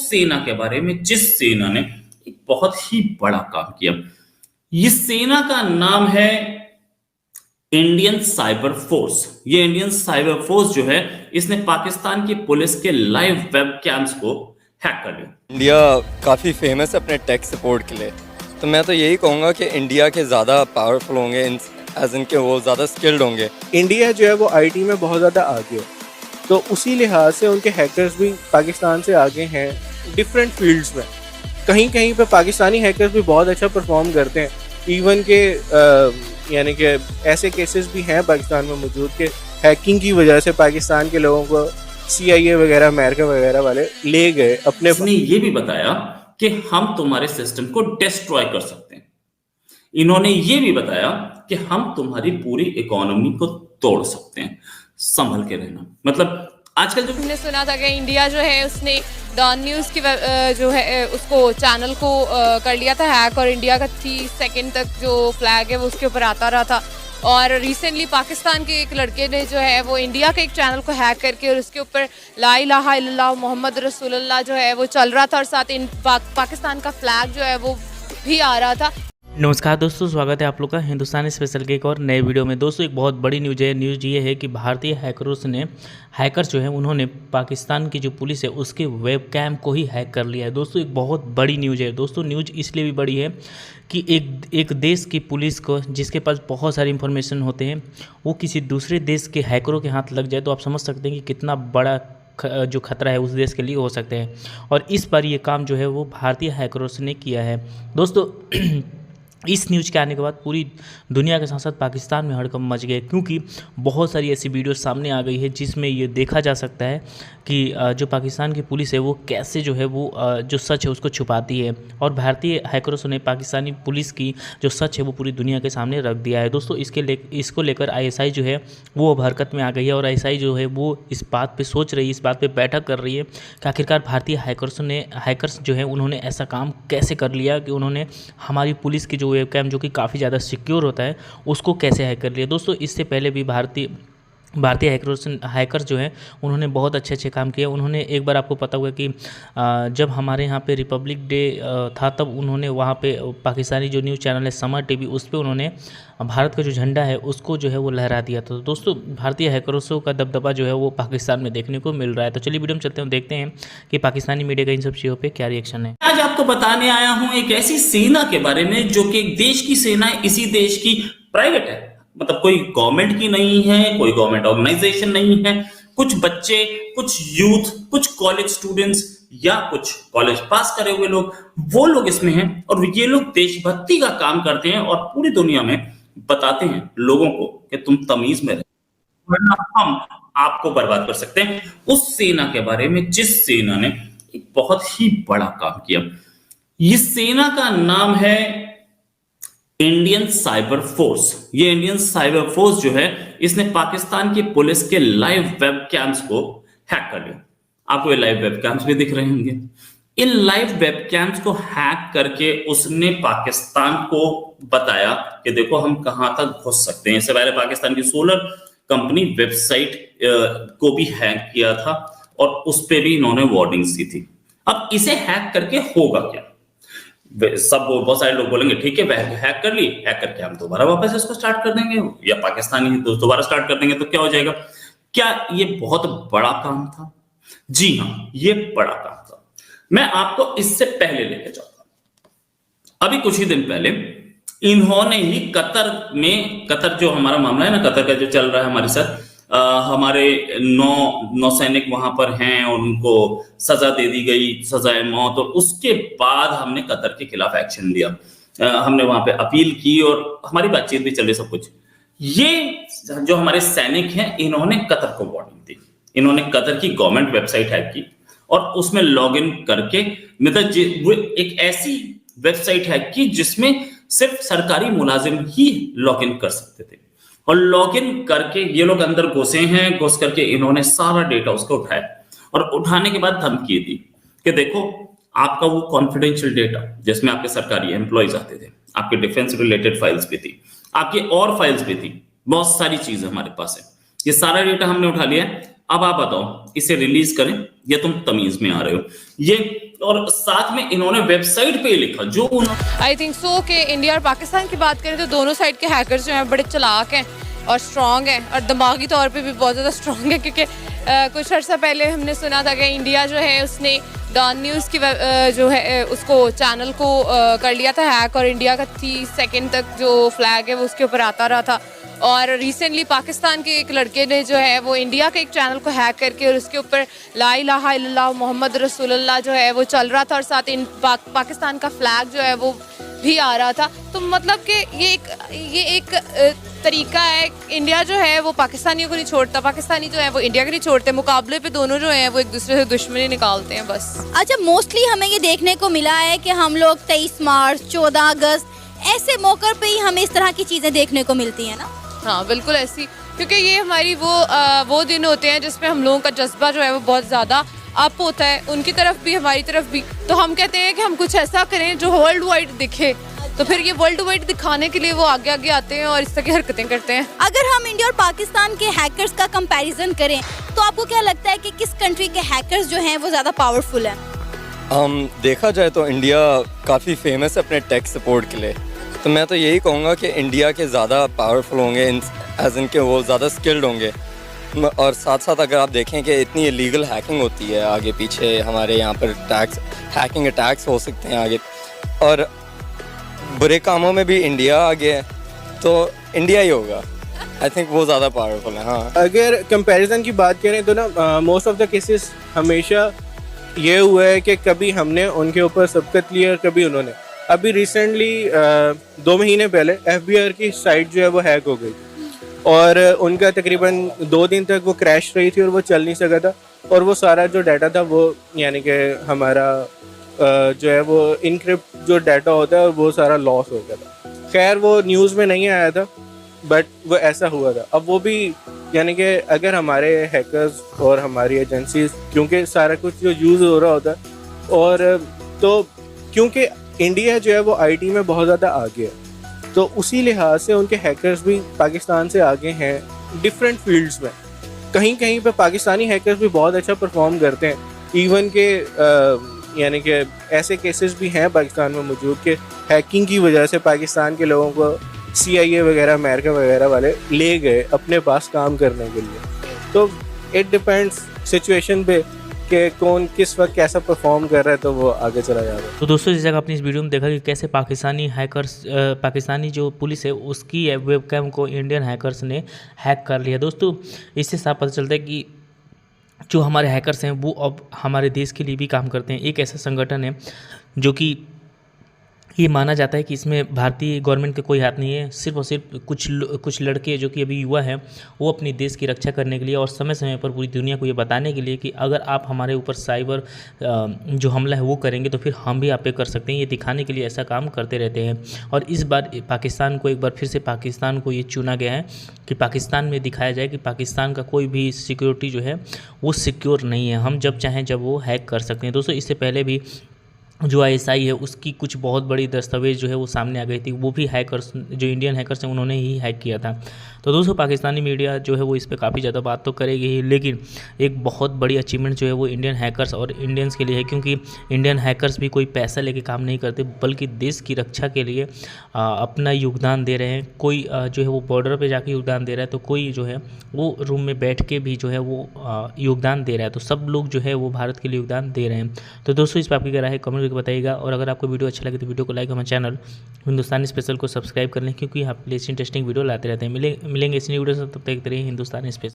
सेना के बारे में जिस सेना ने एक बहुत ही बड़ा काम किया। इस सेना का नाम है इंडियन साइबर फोर्स। ये इंडियन साइबर फोर्स जो है, इसने पाकिस्तान की पुलिस के लाइव वेब कैम्स को हैक कर लिया। इंडिया काफ़ी फेमस है अपने टेक सपोर्ट के लिए, तो मैं तो यही कहूँगा कि इंडिया के ज़्यादा पावरफुल होंगे, एज इनके वो ज़्यादा स्किल्ड होंगे। इंडिया जो है वो आईटी में बहुत ज़्यादा आगे है, तो उसी लिहाज से उनके हैकर्स भी पाकिस्तान से आगे हैं डिफरेंट फील्ड्स में। कहीं कहीं पे पाकिस्तानी हैकर्स भी बहुत अच्छा परफॉर्म करते हैं, इवन के यानी कि ऐसे केसेस भी हैं पाकिस्तान में मौजूद के हैकिंग की वजह से पाकिस्तान के लोगों को CIA वगैरह अमेरिका वगैरह वाले ले गए अपने। इसने ये भी बताया कि हम तुम्हारे सिस्टम को डिस्ट्रॉय कर सकते हैं। इन्होंने ये भी बताया कि हम तुम्हारी पूरी इकोनॉमी को तोड़ सकते हैं। संभल के रहना। मतलब आजकल जो हमने सुना था कि इंडिया जो है उसने डॉन न्यूज़ की जो है उसको चैनल को कर लिया था हैक, और इंडिया का 30 सेकंड तक जो फ्लैग है वो उसके ऊपर आता रहा था। और रिसेंटली पाकिस्तान के एक लड़के ने जो है वो इंडिया के एक चैनल को हैक करके और उसके ऊपर ला इलाहा इल्लल्लाह मोहम्मद रसूलुल्लाह जो है वो चल रहा था, और साथ पाकिस्तान का फ्लैग जो है वो भी आ रहा था। नमस्कार दोस्तों, स्वागत है आप लोग का हिंदुस्तानी स्पेशल के एक और नए वीडियो में। दोस्तों एक बहुत बड़ी न्यूज़ है। न्यूज़ ये है कि भारतीय हैकर्स जो हैं उन्होंने पाकिस्तान की जो पुलिस है उसके वेब कैम को ही हैक कर लिया है। दोस्तों एक बहुत बड़ी न्यूज़ है। दोस्तों न्यूज़ इसलिए भी बड़ी है कि एक देश की पुलिस को, जिसके पास बहुत सारी इंफॉर्मेशन होते हैं, वो किसी दूसरे देश के हैकरों के हाथ लग जाए तो आप समझ सकते हैं कि कितना बड़ा जो खतरा है उस देश के लिए हो सकते हैं। और इस बार ये काम जो है वो भारतीय हैकर्स ने किया है। दोस्तों इस न्यूज़ के आने के बाद पूरी दुनिया के साथ साथ पाकिस्तान में हड़कंप मच गए, क्योंकि बहुत सारी ऐसी वीडियो सामने आ गई है जिसमें ये देखा जा सकता है कि जो पाकिस्तान की पुलिस है वो कैसे जो है वो जो सच है उसको छुपाती है। और भारतीय हैकर्स ने पाकिस्तानी पुलिस की जो सच है वो पूरी दुनिया के सामने रख दिया है। दोस्तों इसको लेकर ISI जो है वो अब हरकत में आ गई है, और ISI जो है वो इस बात पर सोच रही है, इस बात पर बैठक कर रही है कि आखिरकार भारतीय हैकर्स जो है उन्होंने ऐसा काम कैसे कर लिया कि उन्होंने हमारी पुलिस की जो वेब कैम जो कि काफ़ी ज़्यादा सिक्योर होता है उसको कैसे हैक कर लिया। दोस्तों इससे पहले भी भारतीय हैकर्स जो हैं उन्होंने बहुत अच्छे काम किए। उन्होंने एक बार, आपको पता हुआ कि जब हमारे यहाँ पे रिपब्लिक डे था तब उन्होंने वहाँ पे पाकिस्तानी जो न्यूज़ चैनल है समर टीवी, उस पर उन्होंने भारत का जो झंडा है उसको जो है वो लहरा दिया था। तो दोस्तों भारतीय हैकर्सों का दबदबा जो है वो पाकिस्तान में देखने को मिल रहा है। तो चलिए वीडियो में चलते हैं, देखते हैं कि पाकिस्तानी मीडिया का इन सब चीज़ों पर क्या रिएक्शन है। आज आपको बताने आया हूं एक ऐसी सेना के बारे में जो कि एक देश की सेना है, इसी देश की प्राइवेट है, मतलब कोई गवर्नमेंट की नहीं है, कोई गवर्नमेंट ऑर्गेनाइजेशन नहीं है। कुछ बच्चे, कुछ यूथ, कुछ कॉलेज स्टूडेंट्स या कुछ कॉलेज पास करे हुए लोग, वो लोग इसमें हैं, और ये लोग देशभक्ति का काम करते हैं और पूरी दुनिया में बताते हैं लोगों को कि तुम तमीज में रहो वरना हम आपको बर्बाद कर सकते हैं। उस सेना के बारे में जिस सेना ने एक बहुत ही बड़ा काम किया। इस सेना का नाम है इंडियन साइबर फोर्स। ये इंडियन साइबर फोर्स जो है, इसने पाकिस्तान की पुलिस के लाइव वेब कैम्स को हैक कर लिया। आपको ये लाइव वेब कैम्स भी दिख रहे होंगे। इन लाइव वेब कैम्स को हैक करके उसने पाकिस्तान को बताया कि देखो हम कहां तक घुस सकते हैं। इससे पहले पाकिस्तान की सोलर कंपनी वेबसाइट को भी हैक किया था और उस पर भी इन्होंने वार्निंग्स दी थी। अब इसे हैक करके होगा क्या? बहुत सारे लोग बोलेंगे ठीक है हैक कर ली, हैक करके हम दोबारा वापस इसको स्टार्ट कर देंगे या पाकिस्तानी दोबारा स्टार्ट कर देंगे तो क्या हो जाएगा? क्या ये बहुत बड़ा काम था? जी हाँ, ये बड़ा काम था। मैं आपको इससे पहले लेके जाऊंगा। अभी कुछ ही दिन पहले इन्होंने ही कतर जो हमारा मामला है ना, कतर का जो चल रहा है हमारे साथ, हमारे नौसैनिक वहां पर हैं और उनको सजा दे दी गई, सजाए मौत, और उसके बाद हमने कतर के खिलाफ एक्शन लिया। हमने वहां पे अपील की और हमारी बातचीत भी चल रही, सब कुछ। ये जो हमारे सैनिक हैं इन्होंने कतर को वार्निंग दी। इन्होंने कतर की गवर्नमेंट वेबसाइट हैक की और उसमें लॉग इन करके एक ऐसी वेबसाइट हैक की जिसमें सिर्फ सरकारी मुलाजिम ही लॉग इन कर सकते थे। और लॉगिन करके ये लोग अंदर घुस करके इन्होंने सारा डेटा उसको उठाया और उठाने के बाद धमकी दी कि देखो आपका वो कॉन्फिडेंशियल डेटा जिसमें आपके सरकारी एम्प्लॉयज आते थे, आपके डिफेंस रिलेटेड फाइल्स भी थी, आपकी और फाइल्स भी थी, बहुत सारी चीजें हमारे पास है, ये सारा डेटा हमने उठा लिया है, अब आप बताओ इसे रिलीज करें या तुम तमीज में आ रहे हो ये। और साथ में इन्होंने वेबसाइट पे लिखा जो उन्होंने आई थिंक सो कि इंडिया और पाकिस्तान की बात करें तो दोनों साइड के हैकर्स जो हैं बड़े चालाक हैं और स्ट्रॉन्ग हैं और दिमागी तौर पे भी बहुत ज़्यादा स्ट्रॉन्ग है, क्योंकि कुछ अर्सा पहले हमने सुना था कि इंडिया जो है उसने डॉन न्यूज़ की जो है उसको चैनल को कर लिया था हैक, और इंडिया का 30 सेकंड तक जो फ्लैग है वो उसके ऊपर आता रहा था। और रिसेंटली पाकिस्तान के एक लड़के ने जो है वो इंडिया के एक चैनल को हैक करके और उसके ऊपर ला इलाहा इल्लल्लाह मोहम्मद रसूलुल्लाह जो है वो चल रहा था और साथ इन पाकिस्तान का फ्लैग जो है वो भी आ रहा था। तो मतलब कि ये एक तरीका है। इंडिया जो है वो पाकिस्तानियों को नहीं छोड़ता, पाकिस्तानी जो है वो इंडिया को नहीं छोड़ते, मुकाबले पे दोनों जो हैं वो एक दूसरे से दुश्मनी निकालते हैं बस। अच्छा, मोस्टली हमें ये देखने को मिला है कि हम लोग 23 मार्च 14 अगस्त ऐसे मौक़ों पे ही हमें इस तरह की चीज़ें देखने को मिलती हैं ना। हाँ बिल्कुल ऐसी, क्योंकि ये हमारी वो दिन होते हैं जिसमें हम लोगों का जज्बा जो है वो बहुत ज़्यादा अप होता है, उनकी तरफ भी हमारी तरफ भी। तो हम कहते हैं कि हम कुछ ऐसा करें जो वर्ल्ड वाइड दिखे, तो फिर ये वर्ल्ड वाइड दिखाने के लिए वो आगे आगे आते हैं और इस तरह की हरकतें करते हैं। अगर हम इंडिया और पाकिस्तान के हैकर्स का कंपैरिजन करें तो आपको क्या लगता है कि किस कंट्री के हैकर्स जो हैं वो ज़्यादा पावरफुल हैं? देखा जाए तो इंडिया काफ़ी फेमस है अपने टेक सपोर्ट के लिए, तो मैं तो यही कहूँगा कि इंडिया के ज़्यादा पावरफुल होंगे एज इनके वो ज़्यादा स्किल्ड होंगे। और साथ साथ अगर आप देखें कि इतनी इलीगल हैकिंग होती है आगे पीछे, हमारे यहाँ पर हैकिंग अटैक्स हो सकते हैं आगे, और बुरे कामों में भी इंडिया आगे है, तो इंडिया ही होगा। आई थिंक वो ज़्यादा पावरफुल है। हाँ, अगर कंपैरिजन की बात करें तो ना मोस्ट ऑफ द केसेस हमेशा ये हुआ है कि कभी हमने उनके ऊपर सबकत लिया और कभी उन्होंने। अभी रिसेंटली 2 महीने पहले FBI की साइट जो है वो हैक हो गई और उनका तकरीबन 2 दिन तक वो क्रैश रही थी और वो चल नहीं सका था, और वो सारा जो डाटा था वो यानी कि हमारा जो है वो इनक्रिप्ट जो डाटा होता है वो सारा लॉस हो गया था। खैर वो न्यूज़ में नहीं आया था, बट वो ऐसा हुआ था। अब वो भी यानी कि अगर हमारे हैकर्स और हमारी एजेंसीज, क्योंकि सारा कुछ जो यूज़ हो रहा होता है, और तो क्योंकि इंडिया जो है वो IT में बहुत ज़्यादा आगे है, तो उसी लिहाज से उनके हैकर्स भी पाकिस्तान से आगे हैं डिफरेंट फील्ड्स में। कहीं कहीं पे पाकिस्तानी हैकर्स भी बहुत अच्छा परफॉर्म करते हैं, इवन के यानी कि ऐसे केसेस भी हैं पाकिस्तान में मौजूद कि हैकिंग की वजह से पाकिस्तान के लोगों को CIA वगैरह अमेरिका वगैरह वाले ले गए अपने पास काम करने के लिए। तो इट डिपेंड्स सिचुएशन पे कि कौन किस वक्त कैसा परफॉर्म कर रहा है, तो वो आगे चला जा रहा है। तो दोस्तों, जैसा आपने इस वीडियो में देखा कि कैसे पाकिस्तानी हैकर्स पाकिस्तानी जो पुलिस है उसकी वेबकैम को इंडियन हैकर्स ने हैक कर लिया। दोस्तों, इससे साफ पता चलता है कि जो हमारे हैकर्स हैं वो अब हमारे देश के लिए भी काम करते हैं। एक ऐसा संगठन है जो कि ये माना जाता है कि इसमें भारतीय गवर्नमेंट का कोई हाथ नहीं है, सिर्फ और सिर्फ कुछ लड़के जो कि अभी युवा हैं वो अपने देश की रक्षा करने के लिए और समय समय पर पूरी दुनिया को ये बताने के लिए कि अगर आप हमारे ऊपर साइबर जो हमला है वो करेंगे तो फिर हम भी आप पे कर सकते हैं, ये दिखाने के लिए ऐसा काम करते रहते हैं। और इस बार पाकिस्तान को एक बार फिर से पाकिस्तान को ये चुना गया है कि पाकिस्तान में दिखाया जाए कि पाकिस्तान का कोई भी सिक्योरिटी जो है वो सिक्योर नहीं है, हम जब चाहें जब वो हैक कर सकते हैं। दोस्तों, इससे पहले भी जो ISI है उसकी कुछ बहुत बड़ी दस्तावेज़ जो है वो सामने आ गई थी, वो भी हैकर्स जो इंडियन हैकर्स हैं उन्होंने ही हैक किया था। तो दोस्तों, पाकिस्तानी मीडिया जो है वो इस पे काफ़ी ज़्यादा बात तो करेगी ही, लेकिन एक बहुत बड़ी अचीवमेंट जो है वो इंडियन हैकर्स और इंडियंस के लिए है, क्योंकि इंडियन हैकर्स भी कोई पैसा लेके काम नहीं करते बल्कि देश की रक्षा के लिए अपना योगदान दे रहे हैं। कोई जो है वो बॉर्डर पे जाके योगदान दे रहा है, तो कोई जो है वो रूम में बैठ के भी जो है वो योगदान दे रहा है। तो सब लोग जो है वो भारत के लिए योगदान दे रहे हैं। तो दोस्तों, इस पर आपकी क्या राय है कमेंट करके बताइएगा, और अगर आपको वीडियो अच्छा लगे तो वीडियो को लाइक, हमारे चैनल हिंदुस्तानी स्पेशल को सब्सक्राइब कर लें, क्योंकि यहाँ पे इंटरेस्टिंग वीडियो लाते रहते हैं। मिलेंगे इस वीडियो से, तब तक रहिए हिंदुस्तानी स्पेशल।